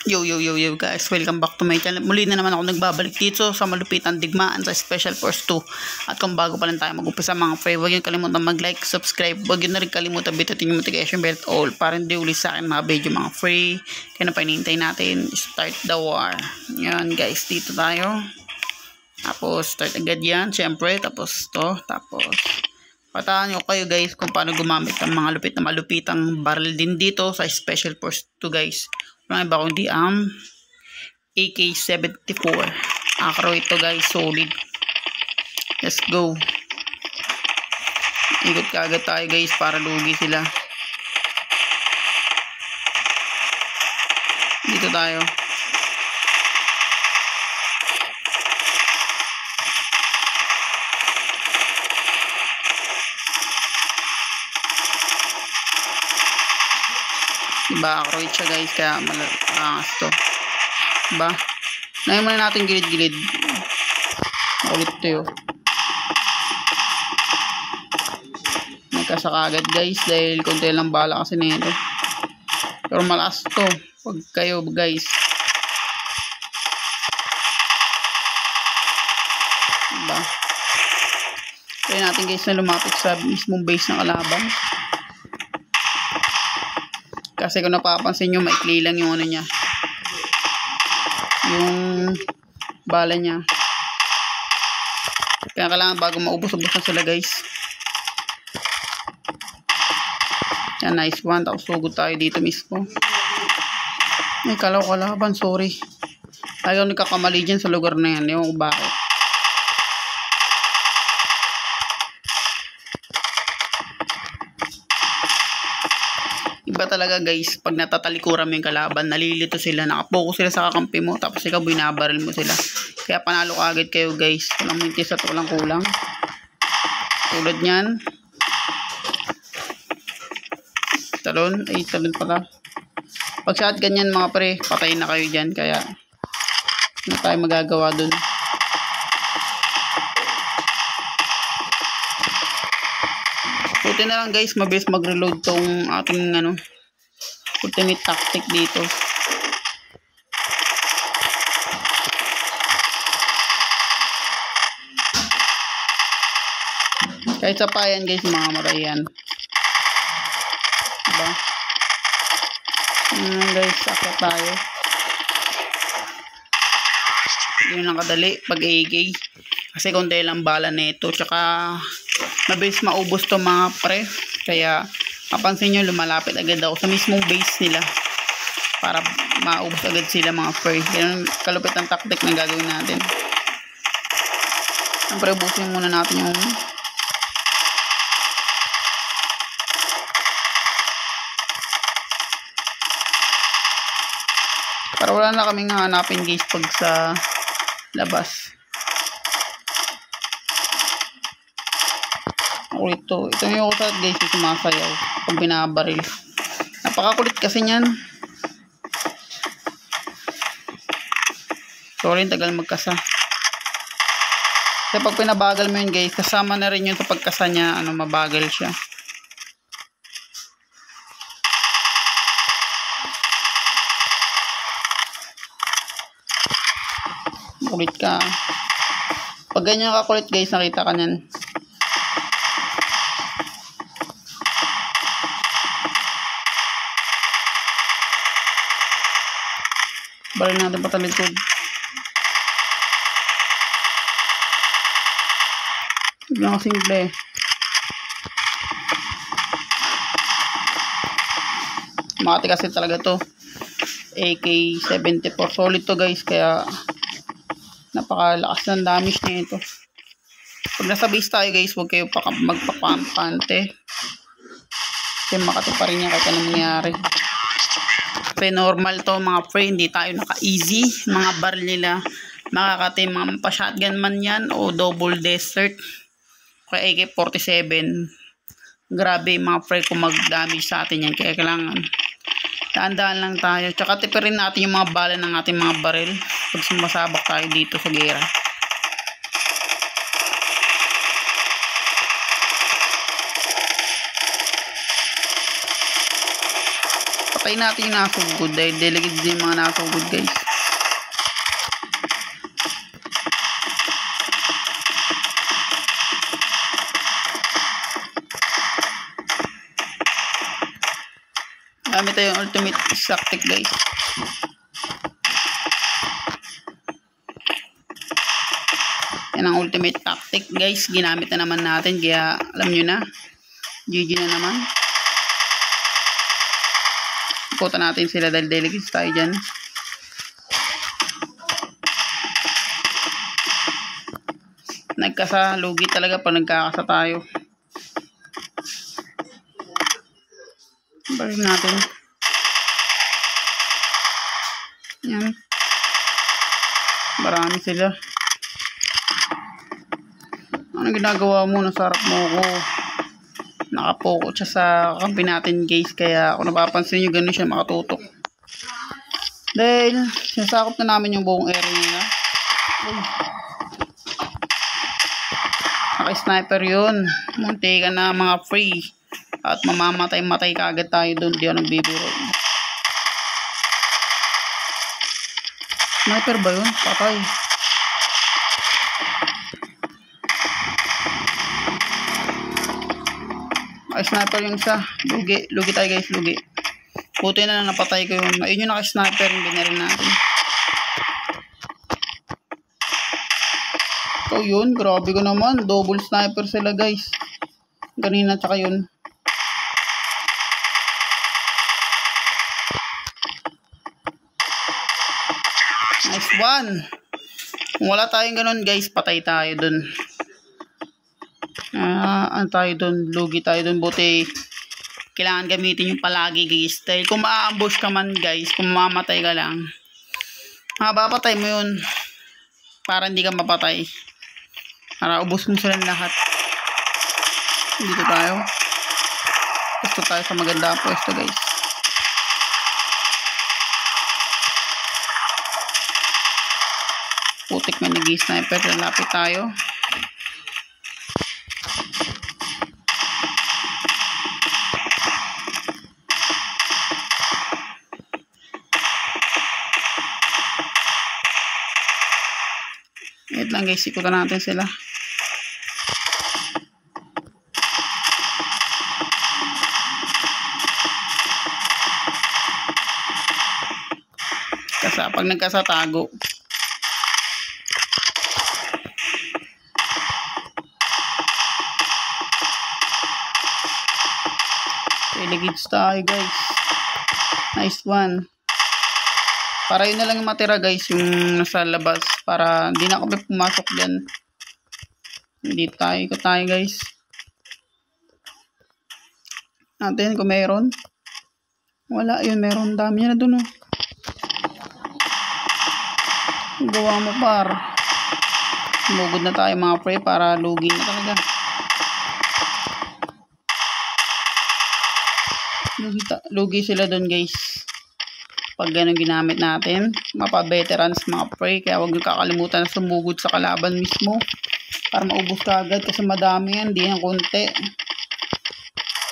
Yo guys, welcome back to my channel. Muli na naman ako nagbabalik dito sa malupitan digmaan sa Special Force 2. At kung bago pa lang tayo mag-umpisa mga pre, huwag nyo kalimutan mag-like, subscribe. Huwag nyo na rin kalimutan bitutin yung notification bell all para hindi uli sa akin mga video mga free. Kaya na panihintay natin, start the war. Yan guys, dito tayo. Tapos start agad yan, syempre. Tapos to, tapos pataan nyo kayo guys kung paano gumamit ng mga lupit na malupitang barrel din dito sa Special Force 2 guys. Walang iba kundi ang AK-74 acro ito guys, solid. Let's go, ikot kaagad tayo guys para lugi sila. Dito tayo. Diba, acroid siya guys, kaya malakas to. Diba? Nahin muna natin gilid-gilid. Ulit to yun. Nagkasaka agad guys, dahil konti lang bala kasi nito. Pero malakas to pag kayo guys. Diba? Kaya natin guys na lumapit sa mismong base ng kalaban. Kasi kung napapansin nyo, maikli lang yung ano niya. Yung bala niya. Kaya kailangan bago maubos-ubos na sila guys. Yan, nice one. Tapos sugod tayo dito mismo. Ay, kalaban, sorry. Ayaw nagkakamali dyan sa lugar na yan. Ewan ko bakit. Iba talaga guys, pag natatalikuran mo yung kalaban, nalilito sila, nakapokus sila sa kakampi mo, tapos ikaw binabaril mo sila. Kaya panalo ka agad kayo guys, walang mintis at walang kulang. Tulad nyan. Talon pala. Pag shotgun yan mga pre, patayin na kayo dyan, kaya ano tayo magagawa dun. Buti na lang guys, mabilis mag-reload tong ating ultimate tactic dito. Kahit sa payan guys, mga marayan. Diba? Guys, akit tayo. Hindi na kadali pag AK. Kasi konti lang bala nito, tsaka mabilis maubos to mga pre. Kaya mapansin nyo, lumalapit agad ako sa mismong base nila para maubos agad sila mga pre. Yan kalupit ang tactic na gagawin natin. Siyempre ubusin muna natin yung para wala na kaming hanapin guys pag sa labas. Ito yung kusat guys, yung sumasayaw pag binabaril. Napakakulit kasi nyan. Sorry, tagal magkasa. Kasi pag pinabagal mo yun guys, kasama na rin yun sa pagkasa niya, mabagal siya. Kulit ka. Pag ganyan kakulit guys, nakita ka nyan. Baril natin patalikod. Hindi lang simple. Makati kasi talaga to. AK-74. Solid to guys. Kaya napakalakas ng damage na ito. Pag nasa base tayo guys, huwag kayo magpapampante. Kasi makati pa rin yan kahit anong nangyari. Kasi normal to mga pre, hindi tayo naka-easy. Mga barrel nila, makakati mga pa-shotgun man yan o double desert. Kaya AK-47. Grabe mga pre kung mag-damage sa atin yan. Kaya kailangan daan-daan lang tayo. Tsaka tipirin natin yung mga bala ng ating mga barrel pag sumasabak tayo dito sa gera. Patay natin yung nasugod dahil delegate din yung mga nasugod guys. Gamit tayong ultimate tactic guys. Yan ang ultimate tactic guys. Ginamit na naman natin. Kaya alam nyo na. GG na naman. Ikutan natin sila dahil delegates tayo dyan. Nagkasa. Lugi talaga pag nagkakasa tayo. Balik natin. Yan. Marami sila. Ano ginagawa mo? Nasarap mo ko. Nakapoko siya sa kampi natin guys. Kaya kung napapansin nyo, ganun siya makatutok. Dahil sinasakop na namin yung buong area nila. Naka-sniper yun. Munti ka na mga free. At mamamatay-matay ka agad tayo doon. Di ako nagbibiro. Sniper ba yun? Patay. Ay, sniper yung isa. Lugi. Lugi tayo guys. Lugi. Puti na napatay ko yun. Ayun yung naka-sniper yung binaril natin. Ikaw yun. Grabe ko naman. Double sniper sila guys. Ganina tsaka yun. Nice one. Kung wala tayong ganun guys, patay tayo dun. Ano tayo dun? Lugi tayo dun. Buti kailangan gamitin yung palagi guys. Dahil kung ma-ambush ka man guys, kung mamamatay ka lang, mapapatay mo yun. Para hindi ka mapatay. Para ubos mo sila lahat. Dito tayo. Gusto tayo sa maganda pwesto guys. Putik may nag-sniper. Lalapit tayo. Wait lang guys. Ikutan natin sila. Pag nagkasatago. Delegates tayo guys. Nice one. Para yun na lang yung matira guys, yung nasa labas. Para hindi na kami pumasok dyan. Hindi tayo. Iko tayo guys. Natin kung meron. Wala yun. Meron. Dami na dun oh. Gawa mo par. Lumugod na tayo mga pre para lugi na talaga. Lugi sila dun guys. Pag ganun ginamit natin. Mapa-veterans mga pre. Kaya huwag nyo kakalimutan na sumugod sa kalaban mismo. Para maubos ka agad. Kasi madami yan. Hindi yan konti.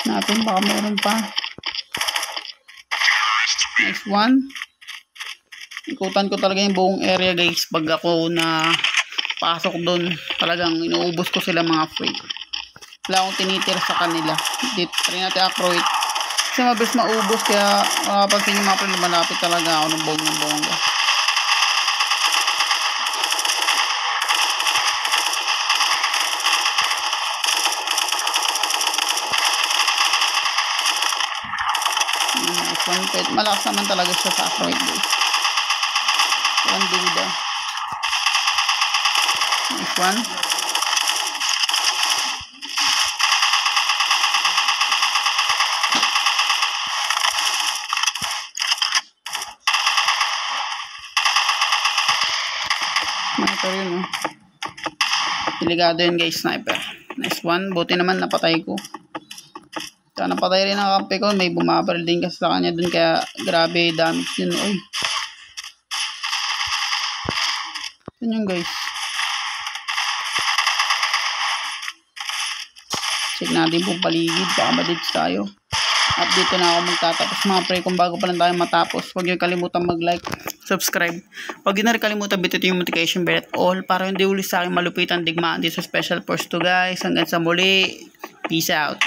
Natin baka meron pa. Nice one. Ikutan ko talaga yung buong area guys. Pag ako na pasok doon. Talagang inuubos ko sila mga free. Wala akong tinitira sa kanila. Dito rin natin accurate. Kasi mabilis maubos. Kaya makapansin yung mga free. Malapit talaga ako ng bongga. Malakas naman talaga siya sa accurate guys. Walang duda. Nice one. Sniper yun oh. Delikado yun guys, sniper. Nice one. Buti naman napatay ko. Sana napatay rin ang kampi ko. May bumabaril din kasi sa kanya dun. Kaya grabe damage yun. Uy. Yan yung guys. Check natin po paligid. Baka madits tayo. At dito na ako magtatapos mga pre. Kung bago pa lang tayo matapos, huwag niyo kalimutan mag-like, subscribe. Huwag niyo na rin kalimutan bitin yung notification bell at all para hindi uli sa akin malupitan digmaan dito sa Special Force 2 guys. Hanggang sa muli. Peace out.